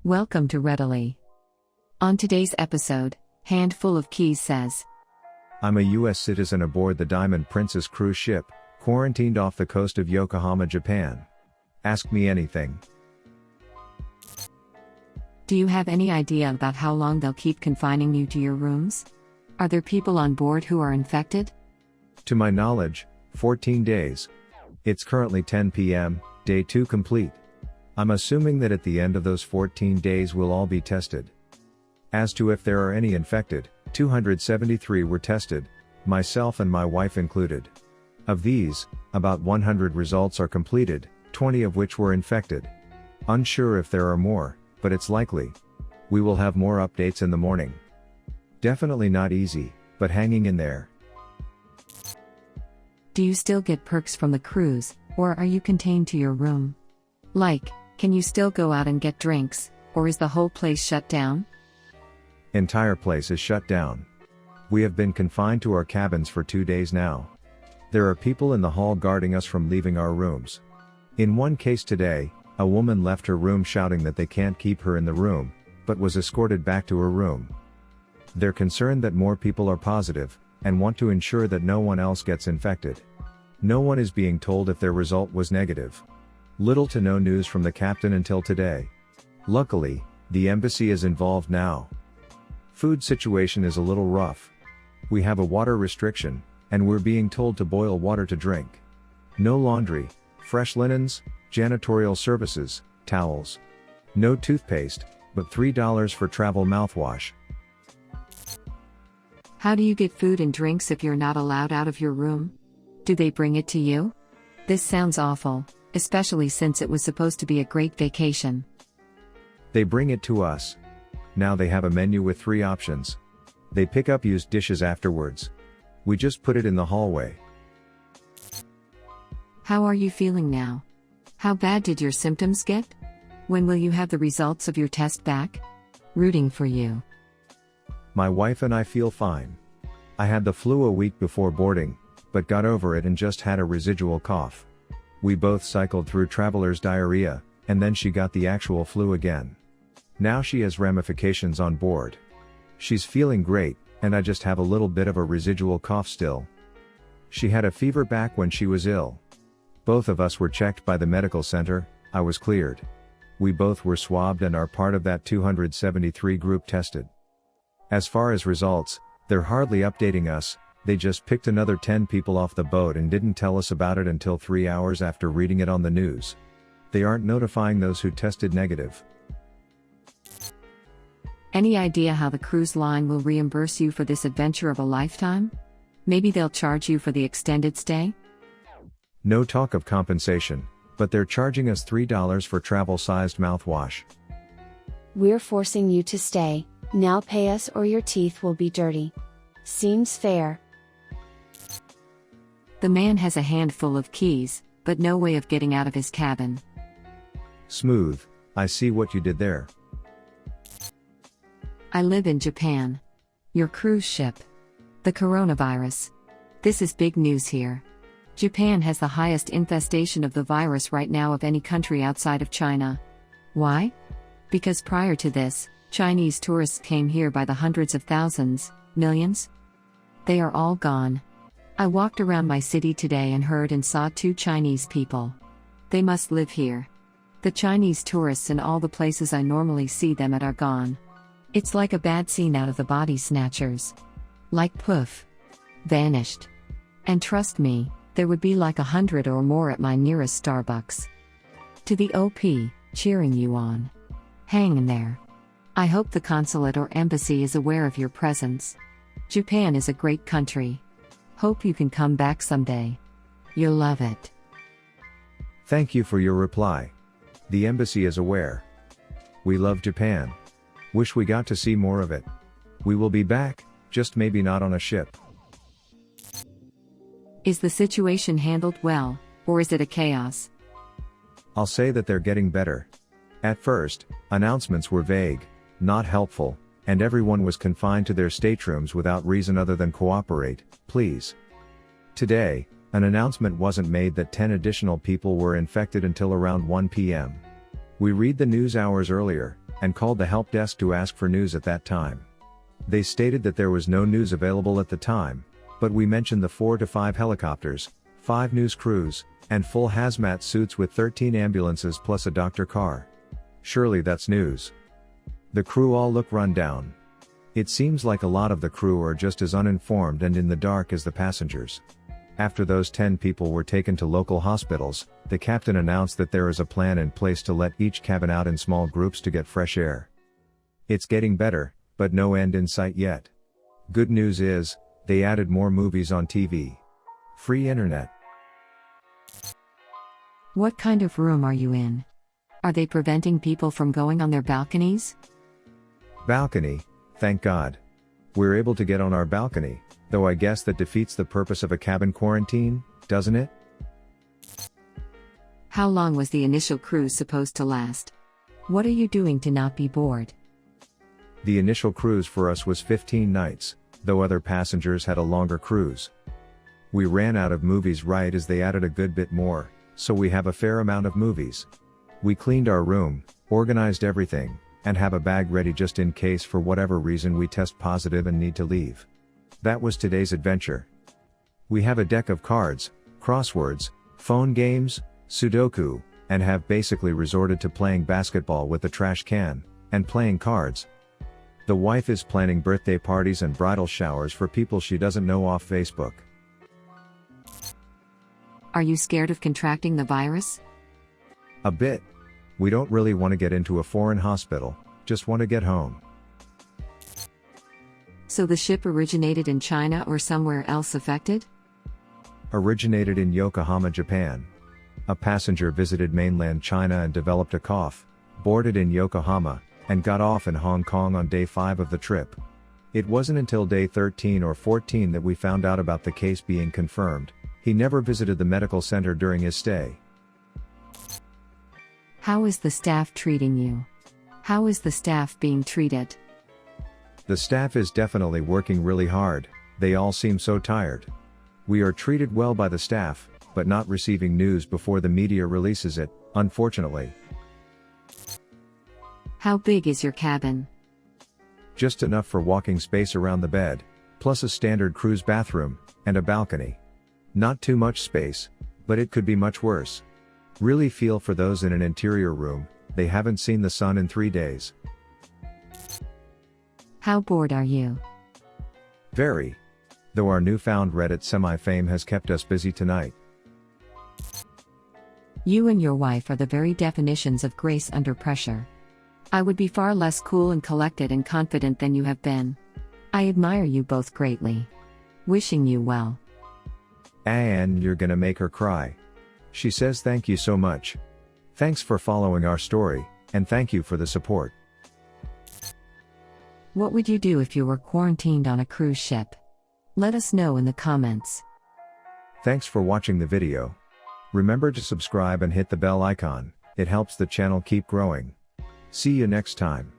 Welcome to Reddily. On today's episode, Handful of Keys says, I'm a U.S. citizen aboard the Diamond Princess cruise ship, quarantined off the coast of Yokohama, Japan. Ask me anything. Do you have any idea about how long they'll keep confining you to your rooms? Are there people on board who are infected? To my knowledge, 14 days. It's currently 10 p.m., day 2 complete. I'm assuming that at the end of those 14 days we'll all be tested. As to if there are any infected, 273 were tested, myself and my wife included. Of these, about 100 results are completed, 20 of which were infected. Unsure if there are more, but it's likely. We will have more updates in the morning. Definitely not easy, but hanging in there. Do you still get perks from the cruise, or are you contained to your room? Like, can you still go out and get drinks, or is the whole place shut down? Entire place is shut down. We have been confined to our cabins for 2 days now. There are people in the hall guarding us from leaving our rooms. In one case today, a woman left her room shouting that they can't keep her in the room, but was escorted back to her room. They're concerned that more people are positive, and want to ensure that no one else gets infected. No one is being told if their result was negative. Little to no news from the captain until today. Luckily, the embassy is involved now. Food situation is a little rough. We have a water restriction, and we're being told to boil water to drink. No laundry, fresh linens, janitorial services, towels. No toothpaste, but $3 for travel mouthwash. How do you get food and drinks if you're not allowed out of your room? Do they bring it to you? This sounds awful, especially since it was supposed to be a great vacation. They bring it to us. Now they have a menu with 3 options. They pick up used dishes afterwards. We just put it in the hallway. How are you feeling now? How bad did your symptoms get? When will you have the results of your test back? Rooting for you. My wife and I feel fine. I had the flu a week before boarding, but got over it and just had a residual cough. We both cycled through traveler's diarrhea, and then she got the actual flu again. Now she has ramifications on board. She's feeling great, and I just have a little bit of a residual cough still. She had a fever back when she was ill. Both of us were checked by the medical center. I was cleared. We both were swabbed and are part of that 273 group tested. As far as results, they're hardly updating us. They just picked another 10 people off the boat and didn't tell us about it until 3 hours after reading it on the news. They aren't notifying those who tested negative. Any idea how the cruise line will reimburse you for this adventure of a lifetime? Maybe they'll charge you for the extended stay? No talk of compensation, but they're charging us $3 for travel-sized mouthwash. We're forcing you to stay, now pay us or your teeth will be dirty. Seems fair. The man has a handful of keys, but no way of getting out of his cabin. Smooth, I see what you did there. I live in Japan. Your cruise ship. The coronavirus. This is big news here. Japan has the highest infestation of the virus right now of any country outside of China. Why? Because prior to this, Chinese tourists came here by the hundreds of thousands, millions. They are all gone. I walked around my city today and heard and saw 2 Chinese people. They must live here. The Chinese tourists and all the places I normally see them at are gone. It's like a bad scene out of the Body Snatchers. Like poof. Vanished. And trust me, there would be like 100 or more at my nearest Starbucks. To the OP, cheering you on. Hang in there. I hope the consulate or embassy is aware of your presence. Japan is a great country. Hope you can come back someday. You'll love it. Thank you for your reply. The embassy is aware. We love Japan. Wish we got to see more of it. We will be back, just maybe not on a ship. Is the situation handled well, or is it a chaos? I'll say that they're getting better. At first, announcements were vague, not helpful, and everyone was confined to their staterooms without reason other than cooperate, please. Today, an announcement wasn't made that 10 additional people were infected until around 1 p.m. We read the news hours earlier, and called the help desk to ask for news at that time. They stated that there was no news available at the time, but we mentioned the 4 to 5 helicopters, 5 news crews, and full hazmat suits with 13 ambulances plus a doctor car. Surely that's news. The crew all look run down. It seems like a lot of the crew are just as uninformed and in the dark as the passengers. After those 10 people were taken to local hospitals, the captain announced that there is a plan in place to let each cabin out in small groups to get fresh air. It's getting better, but no end in sight yet. Good news is, they added more movies on TV. Free internet. What kind of room are you in? Are they preventing people from going on their balconies? Balcony, thank God. We're able to get on our balcony, though I guess that defeats the purpose of a cabin quarantine, doesn't it? How long was the initial cruise supposed to last? What are you doing to not be bored? The initial cruise for us was 15 nights, though other passengers had a longer cruise. We ran out of movies right as they added a good bit more, so we have a fair amount of movies. We cleaned our room, organized everything, and have a bag ready just in case for whatever reason we test positive and need to leave. That was today's adventure. We have a deck of cards, crosswords, phone games, Sudoku, and have basically resorted to playing basketball with the trash can, and playing cards. The wife is planning birthday parties and bridal showers for people she doesn't know off Facebook. Are you scared of contracting the virus? A bit. We don't really want to get into a foreign hospital, just want to get home. So the ship originated in China or somewhere else affected? Originated in Yokohama, Japan. A passenger visited mainland China and developed a cough, boarded in Yokohama, and got off in Hong Kong on day 5 of the trip. It wasn't until day 13 or 14 that we found out about the case being confirmed. He never visited the medical center during his stay. How is the staff treating you? How is the staff being treated? The staff is definitely working really hard, they all seem so tired. We are treated well by the staff, but not receiving news before the media releases it, unfortunately. How big is your cabin? Just enough for walking space around the bed, plus a standard cruise bathroom, and a balcony. Not too much space, but it could be much worse. Really feel for those in an interior room, they haven't seen the sun in 3 days. How bored are you? Very. Though our newfound Reddit semi-fame has kept us busy tonight. You and your wife are the very definitions of grace under pressure. I would be far less cool and collected and confident than you have been. I admire you both greatly. Wishing you well. And you're gonna make her cry. She says thank you so much. Thanks for following our story, and thank you for the support. What would you do if you were quarantined on a cruise ship? Let us know in the comments. Thanks for watching the video. Remember to subscribe and hit the bell icon, it helps the channel keep growing. See you next time.